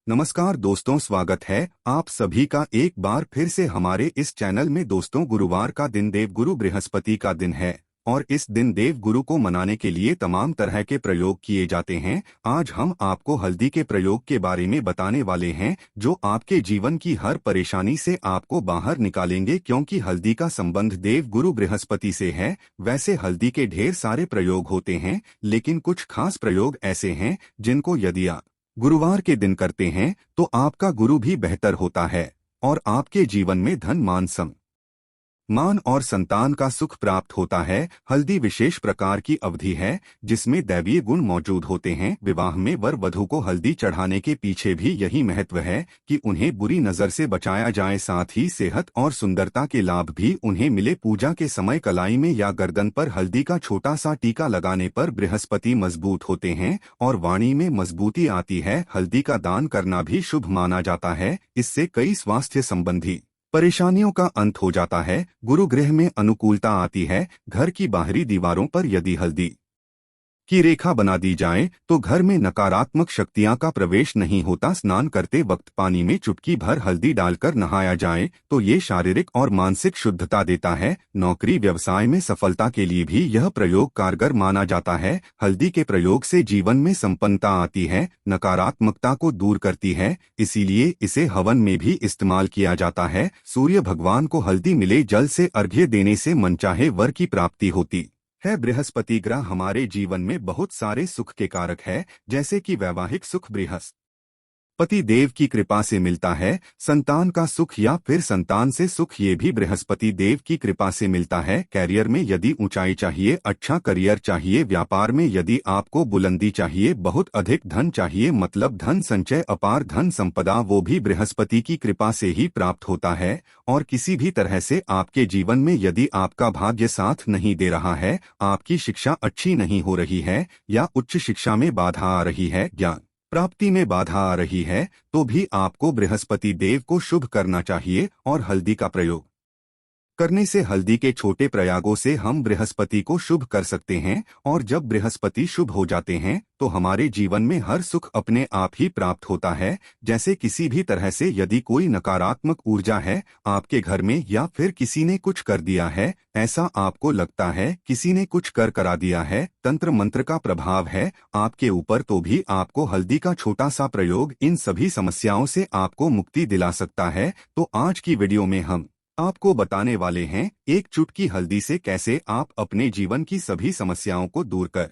नमस्कार दोस्तों, स्वागत है आप सभी का एक बार फिर से हमारे इस चैनल में। दोस्तों, गुरुवार का दिन देवगुरु बृहस्पति का दिन है और इस दिन देवगुरु को मनाने के लिए तमाम तरह के प्रयोग किए जाते हैं। आज हम आपको हल्दी के प्रयोग के बारे में बताने वाले हैं जो आपके जीवन की हर परेशानी से आपको बाहर निकालेंगे, क्योंकि हल्दी का संबंध देवगुरु बृहस्पति से है। वैसे हल्दी के ढेर सारे प्रयोग होते हैं, लेकिन कुछ खास प्रयोग ऐसे हैं जिनको यदि आप गुरुवार के दिन करते हैं तो आपका गुरु भी बेहतर होता है और आपके जीवन में धन मान और संतान का सुख प्राप्त होता है। हल्दी विशेष प्रकार की अवधि है जिसमें दैवीय गुण मौजूद होते हैं। विवाह में वर वधू को हल्दी चढ़ाने के पीछे भी यही महत्व है कि उन्हें बुरी नजर से बचाया जाए, साथ ही सेहत और सुंदरता के लाभ भी उन्हें मिले। पूजा के समय कलाई में या गर्दन पर हल्दी का छोटा सा टीका लगाने पर बृहस्पति मजबूत होते हैं और वाणी में मजबूती आती है। हल्दी का दान करना भी शुभ माना जाता है। इससे कई स्वास्थ्य संबंधी परेशानियों का अंत हो जाता है। गुरु गृह में अनुकूलता आती है। घर की बाहरी दीवारों पर यदि हल्दी की रेखा बना दी जाए तो घर में नकारात्मक शक्तियां का प्रवेश नहीं होता। स्नान करते वक्त पानी में चुटकी भर हल्दी डालकर नहाया जाए तो ये शारीरिक और मानसिक शुद्धता देता है। नौकरी व्यवसाय में सफलता के लिए भी यह प्रयोग कारगर माना जाता है। हल्दी के प्रयोग से जीवन में संपन्नता आती है, नकारात्मकता को दूर करती है, इसीलिए इसे हवन में भी इस्तेमाल किया जाता है। सूर्य भगवान को हल्दी मिले जल से अर्घ्य देने से मनचाहे वर की प्राप्ति होती है। बृहस्पति ग्रह हमारे जीवन में बहुत सारे सुख के कारक है, जैसे कि वैवाहिक सुख बृहस्पति देव की कृपा से मिलता है। संतान का सुख या फिर संतान से सुख ये भी बृहस्पति देव की कृपा से मिलता है। कैरियर में यदि ऊंचाई चाहिए, अच्छा करियर चाहिए, व्यापार में यदि आपको बुलंदी चाहिए, बहुत अधिक धन चाहिए, मतलब धन संचय, अपार धन संपदा, वो भी बृहस्पति की कृपा से ही प्राप्त होता है। और किसी भी तरह से आपके जीवन में यदि आपका भाग्य साथ नहीं दे रहा है, आपकी शिक्षा अच्छी नहीं हो रही है या उच्च शिक्षा में बाधा आ रही है, ज्ञान प्राप्ति में बाधा आ रही है, तो भी आपको बृहस्पति देव को शुभ करना चाहिए और हल्दी का प्रयोग करने से, हल्दी के छोटे प्रयागों से हम बृहस्पति को शुभ कर सकते हैं। और जब बृहस्पति शुभ हो जाते हैं तो हमारे जीवन में हर सुख अपने आप ही प्राप्त होता है। जैसे किसी भी तरह से यदि कोई नकारात्मक ऊर्जा है आपके घर में या फिर किसी ने कुछ कर दिया है, ऐसा आपको लगता है किसी ने कुछ कर करा दिया है, तंत्र मंत्र का प्रभाव है आपके ऊपर, तो भी आपको हल्दी का छोटा सा प्रयोग इन सभी समस्याओं से आपको मुक्ति दिला सकता है। तो आज की वीडियो में हम आपको बताने वाले हैं एक चुटकी हल्दी से कैसे आप अपने जीवन की सभी समस्याओं को दूर कर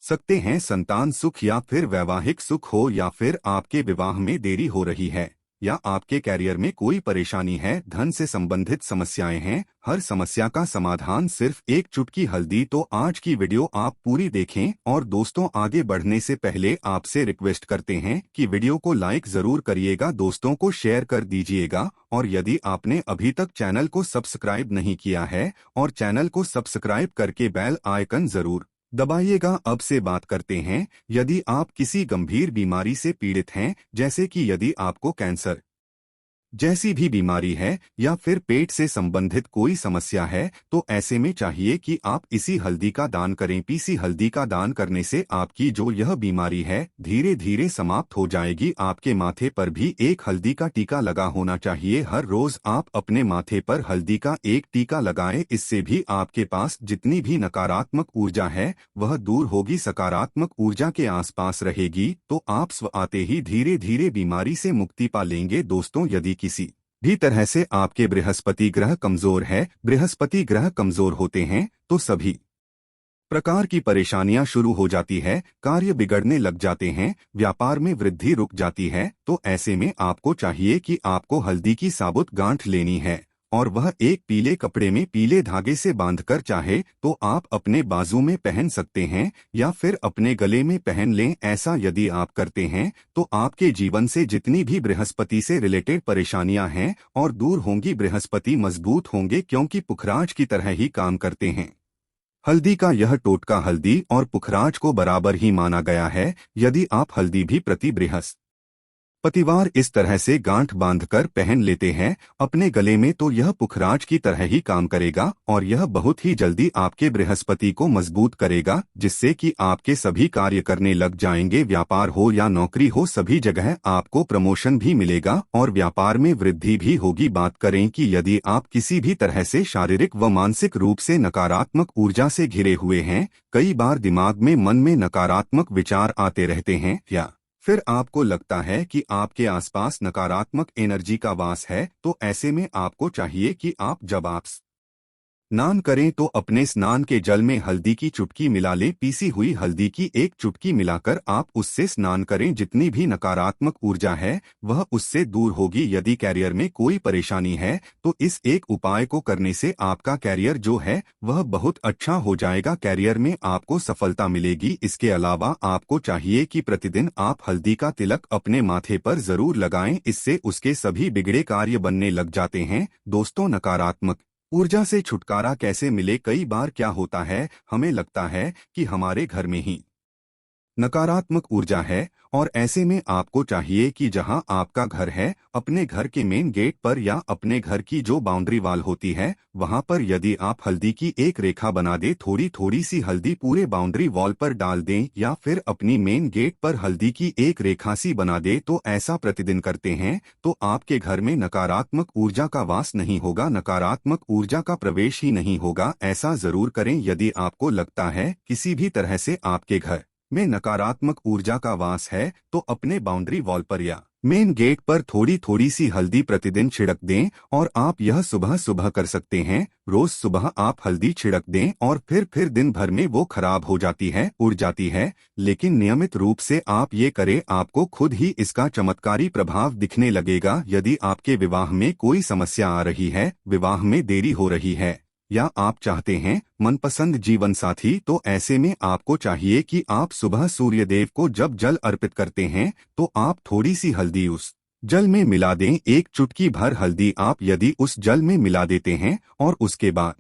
सकते हैं। संतान सुख या फिर वैवाहिक सुख हो, या फिर आपके विवाह में देरी हो रही है, या आपके कैरियर में कोई परेशानी है, धन से संबंधित समस्याएं हैं, हर समस्या का समाधान सिर्फ एक चुटकी हल्दी। तो आज की वीडियो आप पूरी देखें। और दोस्तों, आगे बढ़ने से पहले आपसे रिक्वेस्ट करते हैं कि वीडियो को लाइक जरूर करिएगा, दोस्तों को शेयर कर दीजिएगा, और यदि आपने अभी तक चैनल को सब्सक्राइब नहीं किया है और चैनल को सब्सक्राइब करके बेल आइकन जरूर दबाइएगा। अब से बात करते हैं, यदि आप किसी गंभीर बीमारी से पीड़ित हैं, जैसे कि यदि आपको कैंसर जैसी भी बीमारी है या फिर पेट से संबंधित कोई समस्या है, तो ऐसे में चाहिए कि आप इसी हल्दी का दान करें। पीसी हल्दी का दान करने से आपकी जो यह बीमारी है धीरे धीरे समाप्त हो जाएगी। आपके माथे पर भी एक हल्दी का टीका लगा होना चाहिए। हर रोज आप अपने माथे पर हल्दी का एक टीका लगाएं, इससे भी आपके पास जितनी भी नकारात्मक ऊर्जा है वह दूर होगी, सकारात्मक ऊर्जा के आसपास रहेगी, तो आप स्व आते ही धीरे धीरे बीमारी से मुक्ति पा लेंगे। दोस्तों, यदि किसी भी तरह से आपके बृहस्पति ग्रह कमजोर है, बृहस्पति ग्रह कमजोर होते हैं तो सभी प्रकार की परेशानियां शुरू हो जाती है, कार्य बिगड़ने लग जाते हैं, व्यापार में वृद्धि रुक जाती है। तो ऐसे में आपको चाहिए कि आपको हल्दी की साबुत गांठ लेनी है और वह एक पीले कपड़े में पीले धागे से बांधकर, चाहे तो आप अपने बाजू में पहन सकते हैं या फिर अपने गले में पहन लें। ऐसा यदि आप करते हैं तो आपके जीवन से जितनी भी बृहस्पति से रिलेटेड परेशानियां हैं और दूर होंगी, बृहस्पति मजबूत होंगे, क्योंकि पुखराज की तरह ही काम करते हैं। हल्दी का यह टोटका हल्दी और पुखराज को बराबर ही माना गया है। यदि आप हल्दी भी प्रति बृहस्पति पतिवार इस तरह से गांठ बांधकर पहन लेते हैं अपने गले में तो यह पुखराज की तरह ही काम करेगा और यह बहुत ही जल्दी आपके बृहस्पति को मजबूत करेगा, जिससे कि आपके सभी कार्य करने लग जाएंगे। व्यापार हो या नौकरी हो, सभी जगह आपको प्रमोशन भी मिलेगा और व्यापार में वृद्धि भी होगी। बात करें कि यदि आप किसी भी तरह से शारीरिक व मानसिक रूप से नकारात्मक ऊर्जा से घिरे हुए हैं, कई बार दिमाग में मन में नकारात्मक विचार आते रहते हैं या फिर आपको लगता है कि आपके आसपास नकारात्मक एनर्जी का वास है, तो ऐसे में आपको चाहिए कि जब आप स्नान करें तो अपने स्नान के जल में हल्दी की चुटकी मिला लें। पीसी हुई हल्दी की एक चुटकी मिलाकर आप उससे स्नान करें। जितनी भी नकारात्मक ऊर्जा है वह उससे दूर होगी। यदि कैरियर में कोई परेशानी है तो इस एक उपाय को करने से आपका कैरियर जो है वह बहुत अच्छा हो जाएगा। कैरियर में आपको सफलता मिलेगी। इसके अलावा आपको चाहिए कि प्रतिदिन आप हल्दी का तिलक अपने माथे पर जरूर लगाएं, इससे उसके सभी बिगड़े कार्य बनने लग जाते हैं। दोस्तों, नकारात्मक ऊर्जा से छुटकारा कैसे मिले? कई बार क्या होता है, हमें लगता है कि हमारे घर में ही नकारात्मक ऊर्जा है और ऐसे में आपको चाहिए कि जहां आपका घर है, अपने घर के मेन गेट पर या अपने घर की जो बाउंड्री वाल होती है वहां पर यदि आप हल्दी की एक रेखा बना दे, थोड़ी थोड़ी सी हल्दी पूरे बाउंड्री वॉल पर डाल दें या फिर अपनी मेन गेट पर हल्दी की एक रेखा सी बना दे, तो ऐसा प्रतिदिन करते हैं तो आपके घर में नकारात्मक ऊर्जा का वास नहीं होगा, नकारात्मक ऊर्जा का प्रवेश ही नहीं होगा। ऐसा जरूर करें। यदि आपको लगता है किसी भी तरह से आपके घर में नकारात्मक ऊर्जा का वास है तो अपने बाउंड्री वॉल पर या मेन गेट पर थोड़ी थोड़ी सी हल्दी प्रतिदिन छिड़क दें और आप यह सुबह सुबह कर सकते हैं। रोज सुबह आप हल्दी छिड़क दें और फिर दिन भर में वो खराब हो जाती है, उड़ जाती है। लेकिन नियमित रूप से आप ये करें, आपको खुद ही इसका चमत्कारी प्रभाव दिखने लगेगा। यदि आपके विवाह में कोई समस्या आ रही है, विवाह में देरी हो रही है या आप चाहते हैं मनपसंद जीवन साथी, तो ऐसे में आपको चाहिए कि आप सुबह सूर्यदेव को जब जल अर्पित करते हैं तो आप थोड़ी सी हल्दी उस जल में मिला दें। एक चुटकी भर हल्दी आप यदि उस जल में मिला देते हैं और उसके बाद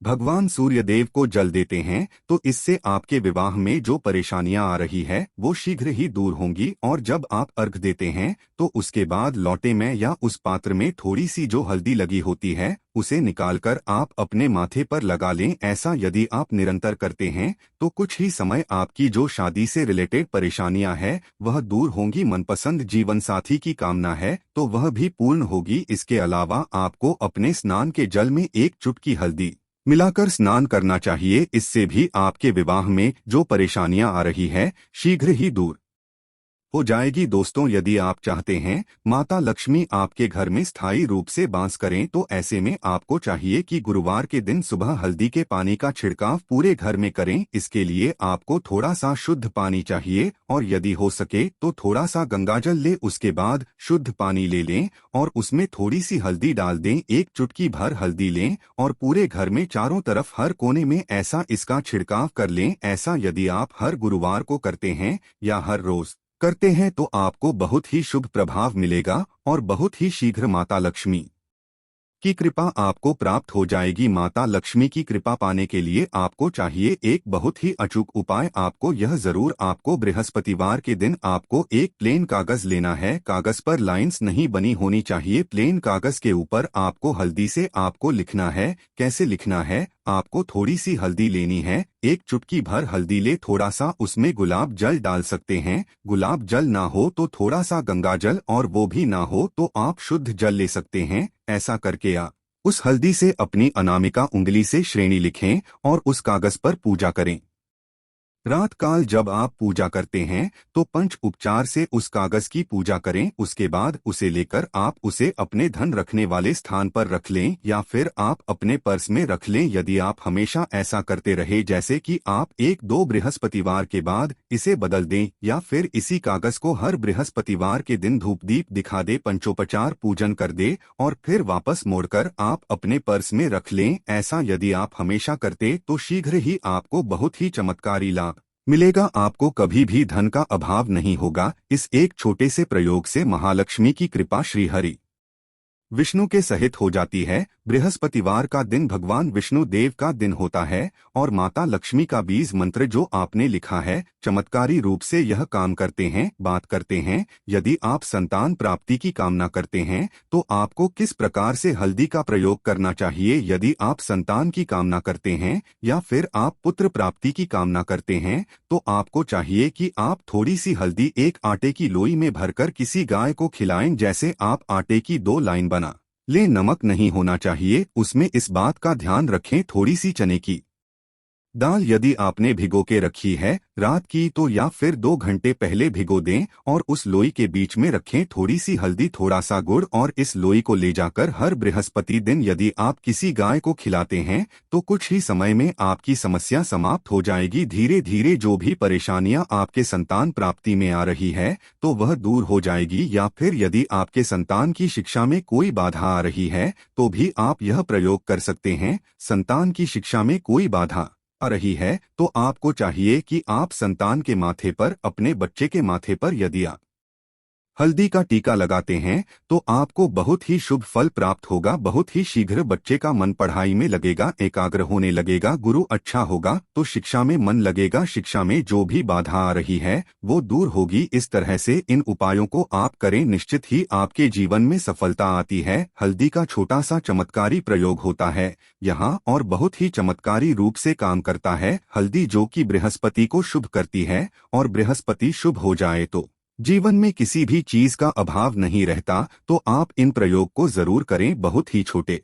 भगवान सूर्यदेव को जल देते हैं तो इससे आपके विवाह में जो परेशानियां आ रही है वो शीघ्र ही दूर होंगी। और जब आप अर्घ देते हैं तो उसके बाद लौटे में या उस पात्र में थोड़ी सी जो हल्दी लगी होती है उसे निकालकर आप अपने माथे पर लगा लें। ऐसा यदि आप निरंतर करते हैं तो कुछ ही समय आपकी जो शादी से रिलेटेड परेशानियां हैं वह दूर होंगी। मनपसंद जीवन साथी की कामना है तो वह भी पूर्ण होगी। इसके अलावा आपको अपने स्नान के जल में एक चुटकी हल्दी मिलाकर स्नान करना चाहिए। इससे भी आपके विवाह में जो परेशानियां आ रही है शीघ्र ही दूर हो जाएगी। दोस्तों, यदि आप चाहते हैं माता लक्ष्मी आपके घर में स्थायी रूप से वास करें तो ऐसे में आपको चाहिए कि गुरुवार के दिन सुबह हल्दी के पानी का छिड़काव पूरे घर में करें। इसके लिए आपको थोड़ा सा शुद्ध पानी चाहिए और यदि हो सके तो थोड़ा सा गंगाजल ले, उसके बाद शुद्ध पानी ले लें और उसमें थोड़ी सी हल्दी डाल दें। एक चुटकी भर हल्दी लें और पूरे घर में चारों तरफ हर कोने में ऐसा इसका छिड़काव कर लें। ऐसा यदि आप हर गुरुवार को करते हैं या हर रोज करते हैं तो आपको बहुत ही शुभ प्रभाव मिलेगा और बहुत ही शीघ्र माता लक्ष्मी की कृपा आपको प्राप्त हो जाएगी। माता लक्ष्मी की कृपा पाने के लिए आपको चाहिए एक बहुत ही अचूक उपाय। आपको यह जरूर आपको बृहस्पतिवार के दिन आपको एक प्लेन कागज लेना है। कागज पर लाइंस नहीं बनी होनी चाहिए। प्लेन कागज के ऊपर आपको हल्दी से आपको लिखना है। कैसे लिखना है? आपको थोड़ी सी हल्दी लेनी है, एक चुटकी भर हल्दी ले, थोड़ा सा उसमें गुलाब जल डाल सकते हैं। गुलाब जल ना हो तो थोड़ा सा गंगा जल और वो भी ना हो तो आप शुद्ध जल ले सकते हैं। ऐसा करके आप उस हल्दी से अपनी अनामिका उंगली से श्रेणी लिखें और उस कागज पर पूजा करें। रात काल जब आप पूजा करते हैं तो पंच उपचार से उस कागज की पूजा करें। उसके बाद उसे लेकर आप उसे अपने धन रखने वाले स्थान पर रख लें या फिर आप अपने पर्स में रख लें। यदि आप हमेशा ऐसा करते रहे, जैसे कि आप एक दो बृहस्पतिवार के बाद इसे बदल दें या फिर इसी कागज को हर बृहस्पतिवार के दिन धूप दीप दिखा दे, पंचोपचार पूजन कर दे और फिर वापस मोड़कर आप अपने पर्स में रख लें। ऐसा यदि आप हमेशा करते तो शीघ्र ही आपको बहुत ही चमत्कारी लाभ मिलेगा। आपको कभी भी धन का अभाव नहीं होगा। इस एक छोटे से प्रयोग से महालक्ष्मी की कृपा श्री हरि विष्णु के सहित हो जाती है। बृहस्पतिवार का दिन भगवान विष्णु देव का दिन होता है और माता लक्ष्मी का बीज मंत्र जो आपने लिखा है चमत्कारी रूप से यह काम करते हैं, बात करते हैं। यदि आप संतान प्राप्ति की कामना करते हैं तो आपको किस प्रकार से हल्दी का प्रयोग करना चाहिए? यदि आप संतान की कामना करते हैं या फिर आप पुत्र प्राप्ति की कामना करते हैं तो आपको चाहिए कि आप थोड़ी सी हल्दी एक आटे की लोई में भरकर किसी गाय को खिलाएं। जैसे आप आटे की 2 लाइन बना ले, नमक नहीं होना चाहिए उसमें, इस बात का ध्यान रखें। थोड़ी सी चने की दाल यदि आपने भिगो के रखी है रात की तो या फिर 2 घंटे पहले भिगो दें और उस लोई के बीच में रखें थोड़ी सी हल्दी, थोड़ा सा गुड़, और इस लोई को ले जाकर हर बृहस्पति दिन यदि आप किसी गाय को खिलाते हैं तो कुछ ही समय में आपकी समस्या समाप्त हो जाएगी। धीरे धीरे जो भी परेशानियां आपके संतान प्राप्ति में आ रही है तो वह दूर हो जाएगी। या फिर यदि आपके संतान की शिक्षा में कोई बाधा आ रही है तो भी आप यह प्रयोग कर सकते हैं। संतान की शिक्षा में कोई बाधा आ रही है तो आपको चाहिए कि आप संतान के माथे पर, अपने बच्चे के माथे पर यदि आप हल्दी का टीका लगाते हैं तो आपको बहुत ही शुभ फल प्राप्त होगा। बहुत ही शीघ्र बच्चे का मन पढ़ाई में लगेगा, एकाग्र होने लगेगा, गुरु अच्छा होगा तो शिक्षा में मन लगेगा। शिक्षा में जो भी बाधा आ रही है वो दूर होगी। इस तरह से इन उपायों को आप करें, निश्चित ही आपके जीवन में सफलता आती है। हल्दी का छोटा सा चमत्कारी प्रयोग होता है यहाँ और बहुत ही चमत्कारी रूप से काम करता है। हल्दी जो कि बृहस्पति को शुभ करती है और बृहस्पति शुभ हो जाए तो जीवन में किसी भी चीज का अभाव नहीं रहता। तो आप इन प्रयोग को जरूर करें। बहुत ही छोटे,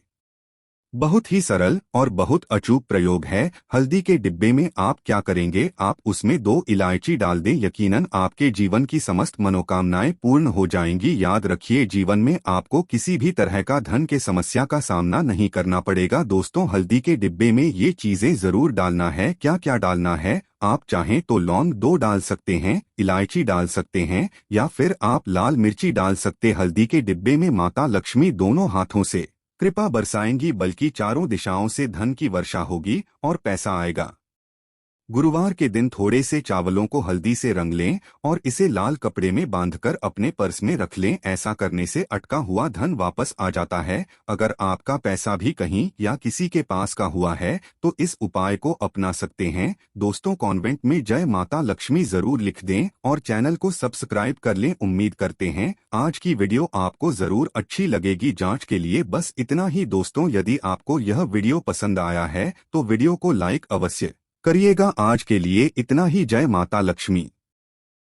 बहुत ही सरल और बहुत अचूक प्रयोग है। हल्दी के डिब्बे में आप क्या करेंगे, आप उसमें 2 इलायची डाल दें, यकीनन आपके जीवन की समस्त मनोकामनाएं पूर्ण हो जाएंगी। याद रखिए जीवन में आपको किसी भी तरह का धन के समस्या का सामना नहीं करना पड़ेगा। दोस्तों हल्दी के डिब्बे में ये चीजें जरूर डालना है। क्या क्या डालना है, आप चाहें तो लौंग 2 डाल सकते हैं, इलायची डाल सकते हैं या फिर आप लाल मिर्ची डाल सकते। हल्दी के डिब्बे में माता लक्ष्मी दोनों हाथों से कृपा बरसाएंगी, बल्कि चारों दिशाओं से धन की वर्षा होगी और पैसा आएगा। गुरुवार के दिन थोड़े से चावलों को हल्दी से रंग लें और इसे लाल कपड़े में बांधकर अपने पर्स में रख लें। ऐसा करने से अटका हुआ धन वापस आ जाता है। अगर आपका पैसा भी कहीं या किसी के पास का हुआ है तो इस उपाय को अपना सकते हैं। दोस्तों कमेंट में जय माता लक्ष्मी जरूर लिख दें और चैनल को सब्सक्राइब कर लें। उम्मीद करते हैं आज की वीडियो आपको जरूर अच्छी लगेगी। जांच के लिए बस इतना ही दोस्तों, यदि आपको यह वीडियो पसंद आया है तो वीडियो को लाइक अवश्य करिएगा। आज के लिए इतना ही। जय माता लक्ष्मी।